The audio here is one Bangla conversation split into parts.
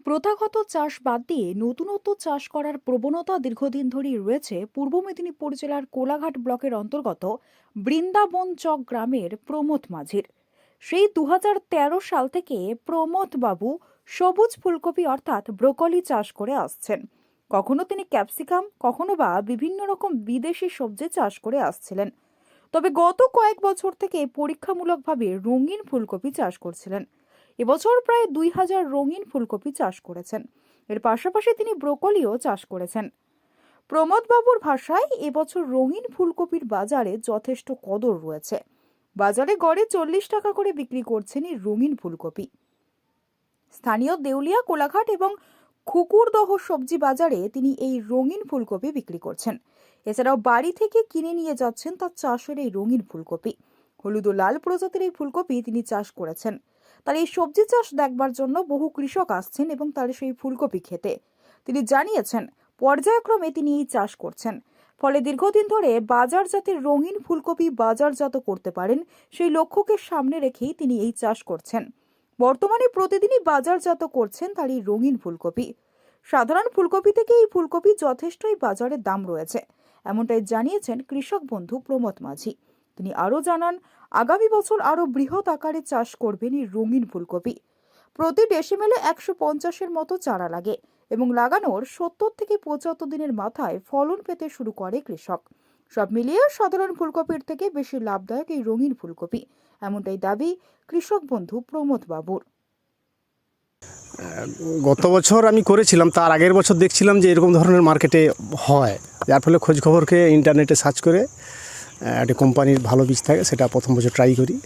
প্রথাগত চাষ বাদ দিয়ে নতুনত্ব চাষ করার প্রবণতা দীর্ঘদিন ধরেই রয়েছে পূর্ব মেদিনীপুর জেলার কোলাঘাট ব্লকের অন্তর্গত বৃন্দাবন চক গ্রামের প্রমথ মাঝির। সেই 2013 সাল থেকে প্রমথ বাবু সবুজ ফুলকপি অর্থাৎ ব্রোকলি চাষ করে আসছেন। কখনো তিনি ক্যাপসিকাম, কখনো বা বিভিন্ন রকম বিদেশি সবজি চাষ করে আসছিলেন। তবে গত কয়েক বছর থেকে পরীক্ষামূলকভাবে রঙিন ফুলকপি চাষ করছিলেন। এবছর প্রায় 2000 রঙিন ফুলকপি চাষ করেছেন। এর পাশাপাশি তিনি ব্রোকলিও চাষ করেছেন। প্রমথ বাবুর ভাষায় এবছর রঙিন ফুলকপির বাজারে যথেষ্ট কদর রয়েছে। বাজারে গড়ে 40 টাকা করে বিক্রি করছেন এই রঙিন ফুলকপি। স্থানীয় দেউলিয়া, কোলাঘাট এবং খুকুরদহ সবজি বাজারে তিনি এই রঙিন ফুলকপি বিক্রি করছেন। এছাড়াও বাড়ি থেকে কিনে নিয়ে যাচ্ছেন তার চাষের এই রঙিন ফুলকপি। হলুদ ও লাল প্রজাতির এই ফুলকপি তিনি চাষ করেছেন। তার এই সবজি চাষ দেখবার জন্য বহু কৃষক আসছেন এবং তার সেই ফুলকপি খেতে। তিনি জানিয়েছেন পর্যায়ক্রমে তিনি এই চাষ করছেন, ফলে দীর্ঘদিন ধরে বাজারজাতের রঙিন ফুলকপি বাজারজাত করতে পারেন সেই লক্ষ্যকে সামনে রেখেই তিনি এই চাষ করছেন। বর্তমানে প্রতিদিনই বাজারজাত করছেন তার এই রঙিন ফুলকপি। সাধারণ ফুলকপি থেকে এই ফুলকপি যথেষ্টই বাজারে দাম রয়েছে, এমনটাই জানিয়েছেন কৃষক বন্ধু প্রমথ মাঝি। তিনি আরও জানান, আগামী বছর আরও বৃহৎ আকারে চাষ করবেন এই রঙিন ফুলকপি। প্রতি ডেসিমেলে 150-এর মতো চারা লাগে এবং লাগানোর 70 থেকে 75 দিনের মাথায় ফলন পেতে শুরু করে কৃষক। সব মিলিয়ে সাধারণ ফুলকপির থেকে বেশি লাভদায়ক এই রঙিন ফুলকপি, এমনটাই দাবি কৃষক বন্ধু প্রমথ বাবুর। গত বছর আমি করেছিলাম, তার আগের বছর দেখছিলাম যে এরকম ধরনের মার্কেটে হয়, যার ফলে খোঁজ খবরকে ইন্টারনেটে সার্চ করে একটা কোম্পানির ভালো বীজ থাকে সেটা প্রথম বছর ট্রাই করি।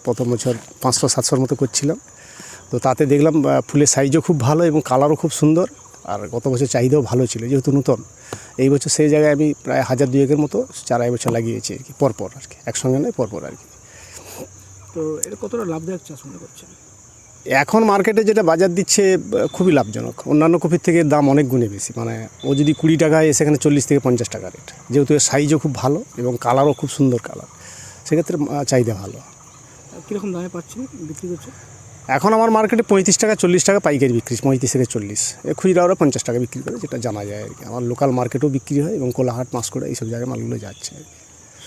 প্রথম বছর 500-700 মতো করছিলাম, তো তাতে দেখলাম ফুলের সাইজও খুব ভালো এবং কালারও খুব সুন্দর। আর গত বছর চাহিদাও ভালো ছিল যেহেতু নতুন। এই বছর সেই জায়গায় আমি প্রায় 1000-2000-এর মতো চারা এবছর লাগিয়েছি আর কি, পরপর আর কি, একসঙ্গে নয় পরপর আর কি। তো এটা কতটা লাভদায়ক চাষ মনে করছেন? এখন মার্কেটে যেটা বাজার দিচ্ছে খুবই লাভজনক। অন্যান্য কপির থেকে দাম অনেক গুণে বেশি। মানে ও যদি 20 টাকায় সেখানে 40 থেকে 50 টাকা রেট, যেহেতু এর সাইজও খুব ভালো এবং কালারও খুব সুন্দর কালার, সেক্ষেত্রে চাহিদা ভালো। কীরকম দামে পাচ্ছেন বিক্রি করছে? এখন আমার মার্কেটে 35 টাকা 40 টাকা পাইকারি বিক্রি, 35 থেকে 40। খুচরা ওরা 50 টাকা বিক্রি করে, যেটা জানা যায় আর কি। আমার লোকাল মার্কেটেও বিক্রি হয় এবং কোলাহাট, মাসকড়া এইসব জায়গায় মালগুলো যাচ্ছে আর কি।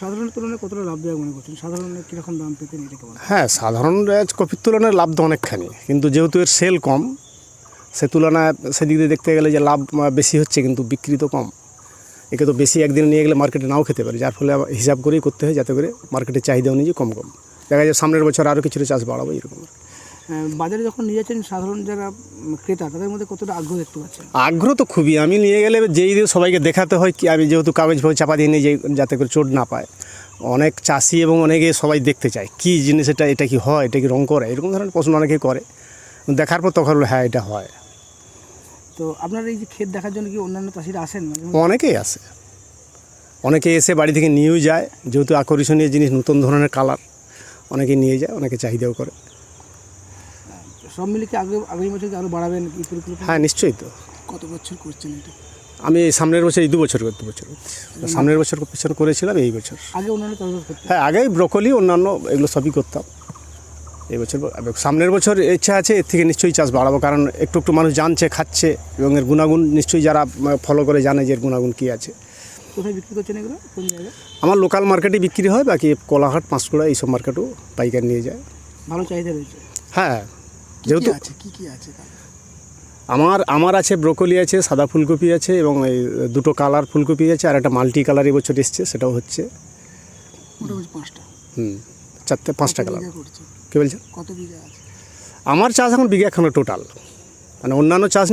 সাধারণ তুলনায় কতটা লাভদায়ক মনে করছেন? সাধারণ কীরকম দাম পেতেন এটা কেমন? হ্যাঁ, সাধারণ কপির তুলনায় লাভ তো অনেকখানি, কিন্তু যেহেতু এর সেল কম, সে তুলনায় সেদিক দিয়ে দেখতে গেলে যে লাভ বেশি হচ্ছে কিন্তু বিক্রি তো কম। একে তো বেশি একদিনে নিয়ে গেলে মার্কেটে নাও খেতে পারে, যার ফলে হিসাব করেই করতে হয় যাতে করে মার্কেটের চাহিদা অনুযায়ী কম দেখা যায় সামনের বছর আরও কিছুটা চাষ বাড়াবো এরকম। বাজারে যখন নিয়ে যাচ্ছেন সাধারণ যারা ক্রেতা তাদের মধ্যে কতটা আগ্রহ দেখতে পাচ্ছেন? আগ্রহ তো খুবই। আমি নিয়ে গেলে যেই সবাইকে দেখাতে হয় কি, আমি যেহেতু কাগজ ফাগজ চাপা দিয়ে নিয়ে যাই যাতে করে চোট না পায়। অনেক চাষি এবং অনেকে সবাই দেখতে চায় কী জিনিস এটা কি হয়, এটা কি রং করে, এরকম ধরনের প্রশ্ন অনেকে করে। দেখার পর তখন হ্যাঁ এটা হয়। তো আপনার এই যে ক্ষেত দেখার জন্য কি অন্যান্য চাষিরা আসেন? অনেকেই আসে, অনেকে এসে বাড়ি থেকে নিয়েও যায়, যেহেতু আকর্ষণীয় জিনিস, নতুন ধরনের কালার, অনেকে নিয়ে যায়, অনেকে চাহিদাও করে। সব মিলে কি আগামী বছর আরও বাড়াবেন এই পরিকল্পনা? হ্যাঁ, নিশ্চয়ই। তো কত বছর করছেন এটা? আমি সামনের বছর এই 2 বছর সামনের বছর পিছনে করেছিলাম, এই বছর। আগে অন্যান্য চাষবাস করতেন? হ্যাঁ, আগে ব্রোকলি অন্যান্য এগুলো সবই করতাম। এই বছর, সামনের বছর ইচ্ছা আছে এর থেকে নিশ্চয়ই চাষ বাড়াবো, কারণ একটু একটু মানুষ জানছে, খাচ্ছে এবং এর গুণাগুণ নিশ্চয়ই যারা ফলো করে জানে যে এর গুণাগুণ কী আছে। কোথায় বিক্রি করছেন এগুলো, কোন জায়গায়? আমার লোকাল মার্কেটে বিক্রি হয়, বাকি কোলাহাট, মাসকড়া এইসব মার্কেটেও পাইকারি নিয়ে যায়। ভালো চাহিদা রয়েছে? হ্যাঁ, যেহেতু কী আছে আমার আছে ব্রোকলি আছে, সাদা ফুলকপি আছে এবং এই 2টো কালার ফুলকপি আছে, আর একটা মাল্টি কালার এবছর এসছে, সেটাও হচ্ছে মোটামুটি 5টা। 5টা কালার। কী বলছেন? কত বিঘা আছে আমার চাষ এখন বিঘা এখনো টোটাল, মানে অন্যান্য চাষ